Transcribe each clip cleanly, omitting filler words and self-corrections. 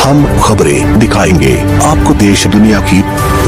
हम खबरें दिखाएंगे आपको देश दुनिया की,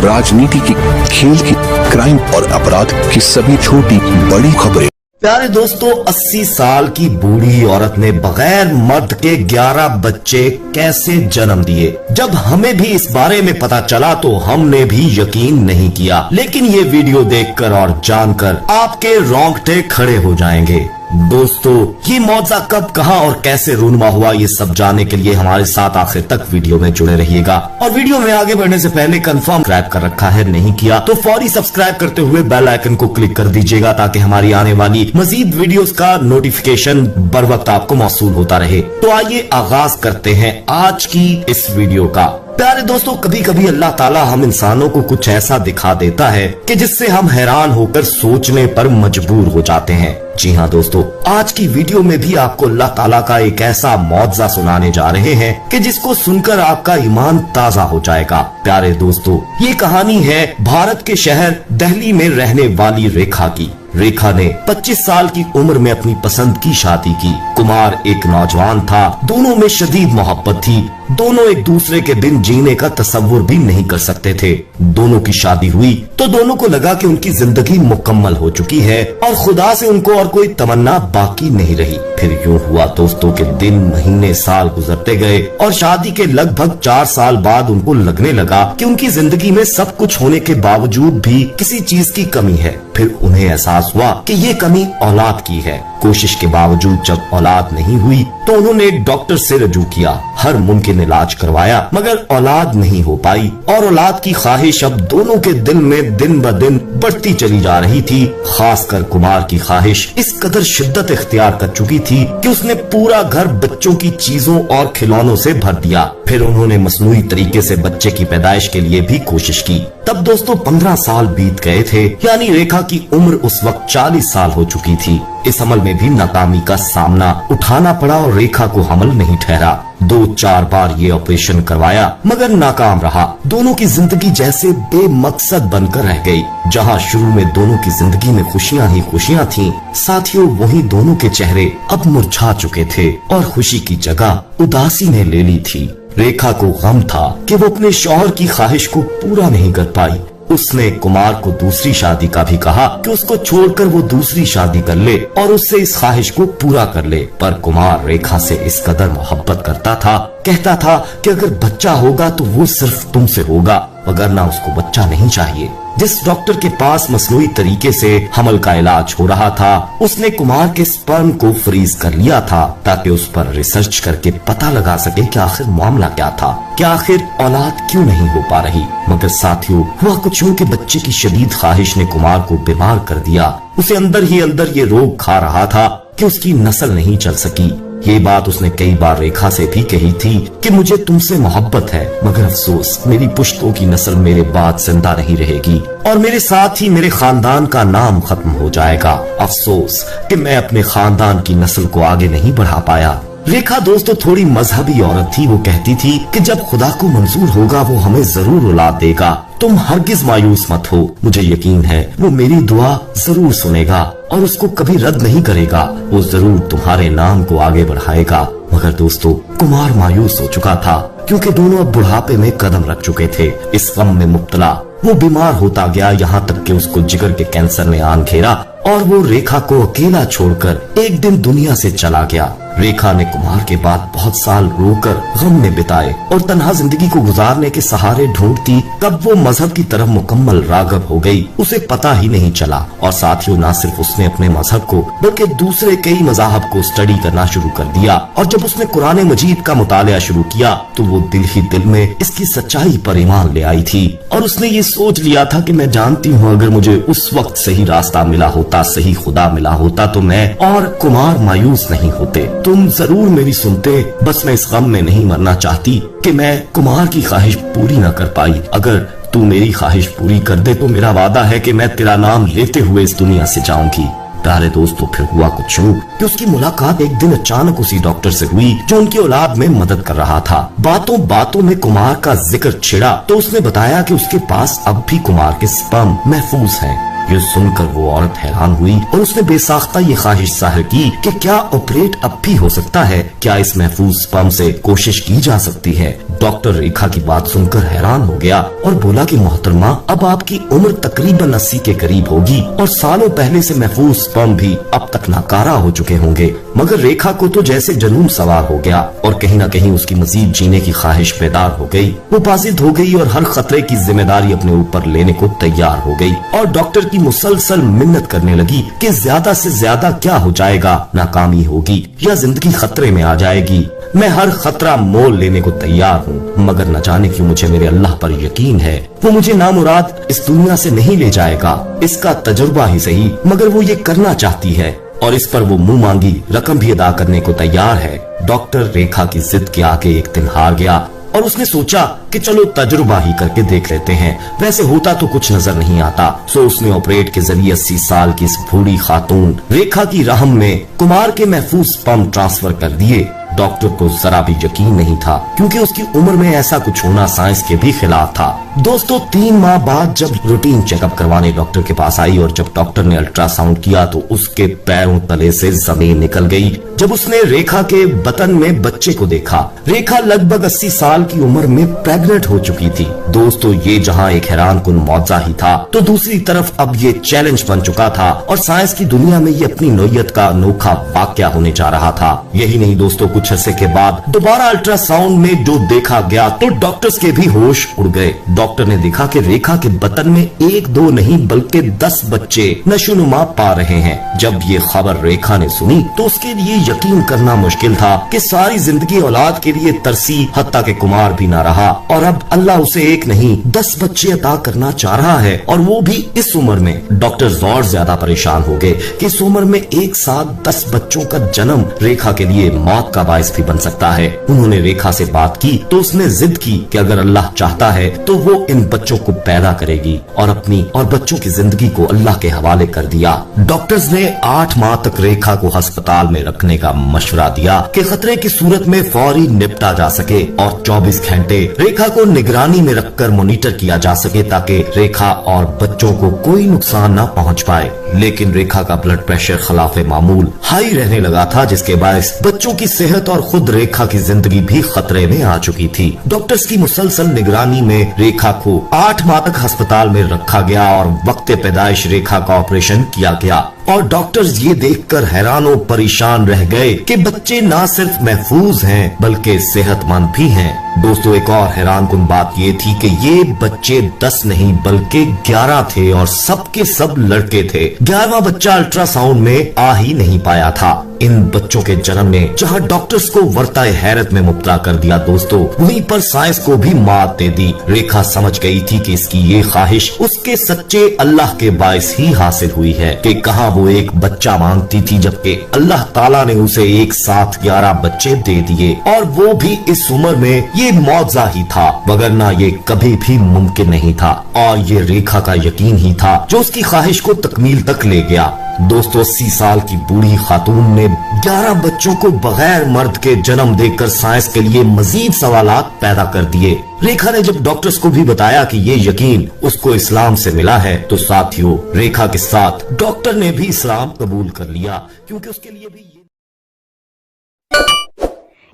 राजनीति की, खेल की, क्राइम और अपराध की सभी छोटी बड़ी खबरें। प्यारे दोस्तों, 80 साल की बूढ़ी औरत ने बगैर मर्द के 11 बच्चे कैसे जन्म दिए। जब हमें भी इस बारे में पता चला तो हमने भी यकीन नहीं किया, लेकिन ये वीडियो देखकर और जानकर आपके रोंगटे खड़े हो जाएंगे। दोस्तों, ये मौजज़ा कब, कहां और कैसे रूनुमा हुआ, ये सब जानने के लिए हमारे साथ आखिर तक वीडियो में जुड़े रहिएगा। और वीडियो में आगे बढ़ने से पहले कंफर्म सब्सक्राइब कर रखा है, नहीं किया तो फौरी सब्सक्राइब करते हुए बेल आइकन को क्लिक कर दीजिएगा, ताकि हमारी आने वाली मजीद वीडियोस का नोटिफिकेशन बर वक्त आपको मौसूल होता रहे। तो आइए आगाज करते हैं आज की इस वीडियो का। प्यारे दोस्तों, कभी कभी अल्लाह ताला हम इंसानों को कुछ ऐसा दिखा देता है कि जिससे हम हैरान होकर सोचने पर मजबूर हो जाते हैं। जी हाँ दोस्तों, आज की वीडियो में भी आपको अल्लाह ताला का एक ऐसा मौजज़ा सुनाने जा रहे हैं कि जिसको सुनकर आपका ईमान ताजा हो जाएगा। प्यारे दोस्तों, ये कहानी है भारत के शहर दिल्ली में रहने वाली रेखा की। रेखा ने 25 साल की उम्र में अपनी पसंद की शादी की। कुमार एक नौजवान था, दोनों में शदीद मोहब्बत थी, दोनों एक दूसरे के बिन जीने का तसव्वुर भी नहीं कर सकते थे। दोनों की शादी हुई तो दोनों को लगा कि उनकी जिंदगी मुकम्मल हो चुकी है और खुदा से उनको और कोई तमन्ना बाकी नहीं रही। फिर यूं हुआ दोस्तों के दिन, महीने, साल गुजरते गए और शादी के लगभग 4 साल बाद उनको लगने लगा कि उनकी जिंदगी में सब कुछ होने के बावजूद भी किसी चीज की कमी है। फिर उन्हें एहसास हुआ कि ये कमी औलाद की है। कोशिश के बावजूद जब औलाद नहीं हुई तो उन्होंने एक डॉक्टर से रजू किया, हर मुमकिन इलाज करवाया, मगर औलाद नहीं हो पाई। और औलाद की ख्वाहिश अब दोनों के दिल में दिन ब दिन बढ़ती चली जा रही थी। खासकर कुमार की ख्वाहिश इस कदर शिद्दत इख्तियार कर चुकी थी कि उसने पूरा घर बच्चों की चीजों और खिलौनों से भर दिया। फिर उन्होंने मसनूई तरीके से बच्चे की पैदाइश के लिए भी कोशिश की। तब दोस्तों 15 साल बीत गए थे, यानी रेखा की उम्र उस वक्त 40 साल हो चुकी थी। इस अमल में भी नाकामी का सामना उठाना पड़ा और रेखा को हमल नहीं ठहरा। 2-4 बार ये ऑपरेशन करवाया मगर नाकाम रहा। दोनों की जिंदगी जैसे बेमकसद बनकर रह गई। जहां शुरू में दोनों की जिंदगी में खुशियां ही खुशियां थीं, साथियों वहीं दोनों के चेहरे अब मुरझा चुके थे और खुशी की जगह उदासी ने ले ली थी। रेखा को गम था कि वो अपने शौहर की ख्वाहिश को पूरा नहीं कर पाई। उसने कुमार को दूसरी शादी का भी कहा कि उसको छोड़कर वो दूसरी शादी कर ले और उससे इस ख्वाहिश को पूरा कर ले। पर कुमार रेखा से इस कदर मोहब्बत करता था, कहता था कि अगर बच्चा होगा तो वो सिर्फ तुमसे होगा, वगरना उसको बच्चा नहीं चाहिए। जिस डॉक्टर के पास मसनूई तरीके से हमल का इलाज हो रहा था, उसने कुमार के स्पर्म को फ्रीज कर लिया था ताकि उस पर रिसर्च करके पता लगा सके कि आखिर मामला क्या था, कि आखिर औलाद क्यों नहीं हो पा रही। मगर साथियों, हुआ कुछ यूं कि बच्चे की शदीद ख्वाहिश ने कुमार को बीमार कर दिया। उसे अंदर ही अंदर ये रोग खा रहा था कि उसकी नस्ल नहीं चल सकी। ये बात उसने कई बार रेखा से भी कही थी कि मुझे तुमसे मोहब्बत है, मगर अफसोस मेरी पुश्तों की नस्ल मेरे बाद जिंदा नहीं रहेगी और मेरे साथ ही मेरे खानदान का नाम खत्म हो जाएगा। अफसोस कि मैं अपने खानदान की नस्ल को आगे नहीं बढ़ा पाया। रेखा दोस्तों थोड़ी मजहबी औरत थी। वो कहती थी कि जब खुदा को मंजूर होगा वो हमें जरूर औलाद देगा। तुम हरगिज मायूस मत हो, मुझे यकीन है वो मेरी दुआ जरूर सुनेगा और उसको कभी रद्द नहीं करेगा। वो जरूर तुम्हारे नाम को आगे बढ़ाएगा। मगर दोस्तों कुमार मायूस हो चुका था, क्योंकि दोनों अब बुढ़ापे में कदम रख चुके थे। इस गम में मुब्तला वो बीमार होता गया, यहाँ तक कि उसको जिगर के कैंसर ने आन घेरा और वो रेखा को अकेला छोड़कर एक दिन दुनिया से चला गया। रेखा ने कुमार के बाद बहुत साल रोकर गम में बिताए और तन्हा जिंदगी को गुजारने के सहारे ढूंढती कब वो मजहब की तरफ मुकम्मल राग़िब हो गई, उसे पता ही नहीं चला। और साथियों, न सिर्फ उसने अपने मजहब को बल्कि दूसरे कई मज़ाहब को स्टडी करना शुरू कर दिया। और जब उसने कुरान मजीद का मुतालिया शुरू किया तो वो दिल ही दिल में इसकी सच्चाई पर ईमान ले आई थी और उसने ये सोच लिया था कि मैं जानती हूँ अगर मुझे उस वक्त सही रास्ता मिला होता, सही खुदा मिला होता तो मैं और कुमार मायूस नहीं होते। तुम जरूर मेरी सुनते, बस मैं इस गम में नहीं मरना चाहती कि मैं कुमार की ख्वाहिश पूरी न कर पाई। अगर तू मेरी ख्वाहिश पूरी कर दे तो मेरा वादा है कि मैं तेरा नाम लेते हुए इस दुनिया से जाऊंगी। प्यारे दोस्तों, फिर हुआ कुछ यूं कि उसकी मुलाकात एक दिन अचानक उसी डॉक्टर से हुई जो उनकी औलाद में मदद कर रहा था। बातों बातों में कुमार का जिक्र छिड़ा तो उसने बताया कि उसके पास अब भी कुमार के स्पर्म महफूज हैं। ये सुनकर वो औरत हैरान हुई और उसने बेसाख्ता ये ख्वाहिश जाहिर की कि क्या ऑपरेट अब भी हो सकता है, क्या इस महफूज स्पर्म से कोशिश की जा सकती है। डॉक्टर रेखा की बात सुनकर हैरान हो गया और बोला कि मोहतरमा, अब आपकी उम्र तकरीबन 80 के करीब होगी और सालों पहले से महफूज स्पर्म भी अब तक नाकारा हो चुके होंगे। मगर रेखा को तो जैसे जुनून सवार हो गया और कहीं न कहीं उसकी मजीद जीने की ख्वाहिश पैदा हो गई। वो बाजिद हो गई और हर खतरे की जिम्मेदारी अपने ऊपर लेने को तैयार हो गई और डॉक्टर की मुसलसल मिन्नत करने लगी कि ज्यादा से ज्यादा क्या हो जाएगा, नाकामी होगी या जिंदगी खतरे में आ जाएगी। मैं हर खतरा मोल लेने को तैयार हूँ, मगर न जाने क्यों मुझे मेरे अल्लाह पर यकीन है, वो मुझे नामुराद इस दुनिया से नहीं ले जाएगा। इसका तजुर्बा ही सही, मगर वो ये करना चाहती है और इस पर वो मुंह मांगी रकम भी अदा करने को तैयार है। डॉक्टर रेखा की जिद के आगे एक दिन हार गया और उसने सोचा कि चलो तजुर्बा ही करके देख लेते हैं, वैसे होता तो कुछ नजर नहीं आता। सो उसने ऑपरेट के जरिए 80 साल की इस बूढ़ी खातून रेखा की रहम में कुमार के महफूज स्पर्म ट्रांसफर कर दिए। डॉक्टर को जरा भी यकीन नहीं था, क्योंकि उसकी उम्र में ऐसा कुछ होना साइंस के भी खिलाफ था। दोस्तों, 3 माह बाद जब रूटीन चेकअप करवाने डॉक्टर के पास आई और जब डॉक्टर ने अल्ट्रासाउंड किया तो उसके पैरों तले से जमीन निकल गई जब उसने रेखा के बतन में बच्चे को देखा। रेखा लगभग 80 साल की उम्र में प्रेग्नेंट हो चुकी थी। दोस्तों, ये जहां एक हैरानकुन मौजा ही था, तो दूसरी तरफ अब ये चैलेंज बन चुका था और साइंस की दुनिया में ये अपनी नौयत का अनोखा वाकया होने जा रहा था। यही नहीं दोस्तों, कुछ अरसे के बाद दोबारा अल्ट्रासाउंड में जो देखा गया तो डॉक्टर्स के भी होश उड़ गए। डॉक्टर ने देखा कि रेखा के बतन में 1-2 नहीं बल्कि 10 बच्चे नशोनुमा पा रहे हैं। जब ये खबर रेखा ने सुनी तो उसके लिए यकीन करना मुश्किल था कि सारी जिंदगी औलाद के लिए तरसी, हत्ता के कुमार भी ना रहा और अब अल्लाह उसे 1 नहीं 10 बच्चे अता करना चाह रहा है, और वो भी इस उम्र में। डॉक्टर्स और ज्यादा परेशान हो गए कि इस उम्र में एक साथ 10 बच्चों का जन्म रेखा के लिए मौत का बायस भी बन सकता है। उन्होंने रेखा से बात की तो उसने जिद की कि अगर अल्लाह चाहता है तो वो इन बच्चों को पैदा करेगी और अपनी और बच्चों की जिंदगी को अल्लाह के हवाले कर दिया। डॉक्टर्स ने 8 माह तक रेखा को अस्पताल में रखने का मशवरा दिया कि खतरे की सूरत में फौरी निपटा जा सके और 24 घंटे रेखा को निगरानी में रखकर मॉनिटर किया जा सके ताकि रेखा और बच्चों को कोई नुकसान न पहुंच पाए। लेकिन रेखा का ब्लड प्रेशर खिलाफ मामूल हाई रहने लगा था, जिसके बायस बच्चों की सेहत और खुद रेखा की जिंदगी भी खतरे में आ चुकी थी। डॉक्टर्स की मुसलसल निगरानी में रेखा को 8 माह तक अस्पताल में रखा गया और वक्त पैदाइश रेखा का ऑपरेशन किया गया और डॉक्टर्स ये देखकर हैरान और परेशान रह गए कि बच्चे न सिर्फ महफूज हैं बल्कि सेहतमंद भी हैं। दोस्तों, एक और हैरानकुन बात ये थी कि ये बच्चे 10 नहीं बल्कि 11 थे और सब के सब लड़के थे। 11वां बच्चा अल्ट्रासाउंड में आ ही नहीं पाया था। इन बच्चों के जन्म ने जहां डॉक्टर्स को वर्ताए हैरत में मुब्तला कर दिया दोस्तों, वहीं पर साइंस को भी मात दे दी। रेखा समझ गई थी कि इसकी ये ख्वाहिश उसके सच्चे अल्लाह के बायस ही हासिल हुई है कि कहां वो एक बच्चा मांगती थी, जबकि अल्लाह ताला ने उसे एक साथ 11 बच्चे दे दिए और वो भी इस उम्र में। ये मौजा ही था, वगरना ये कभी भी मुमकिन नहीं था और ये रेखा का यकीन ही था जो उसकी ख्वाहिश को तकमील तक ले गया। दोस्तों, 80 साल की बूढ़ी खातून ने 11 बच्चों को बगैर मर्द के जन्म देकर साइंस के लिए मजीद सवालात पैदा कर दिए। रेखा ने जब डॉक्टर्स को भी बताया कि ये यकीन उसको इस्लाम से मिला है तो साथियों, रेखा के साथ डॉक्टर ने भी इस्लाम कबूल कर लिया, क्योंकि उसके लिए भी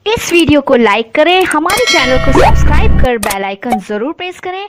इस वीडियो को लाइक करें, हमारे चैनल को सब्सक्राइब कर बेल आइकन जरूर प्रेस करें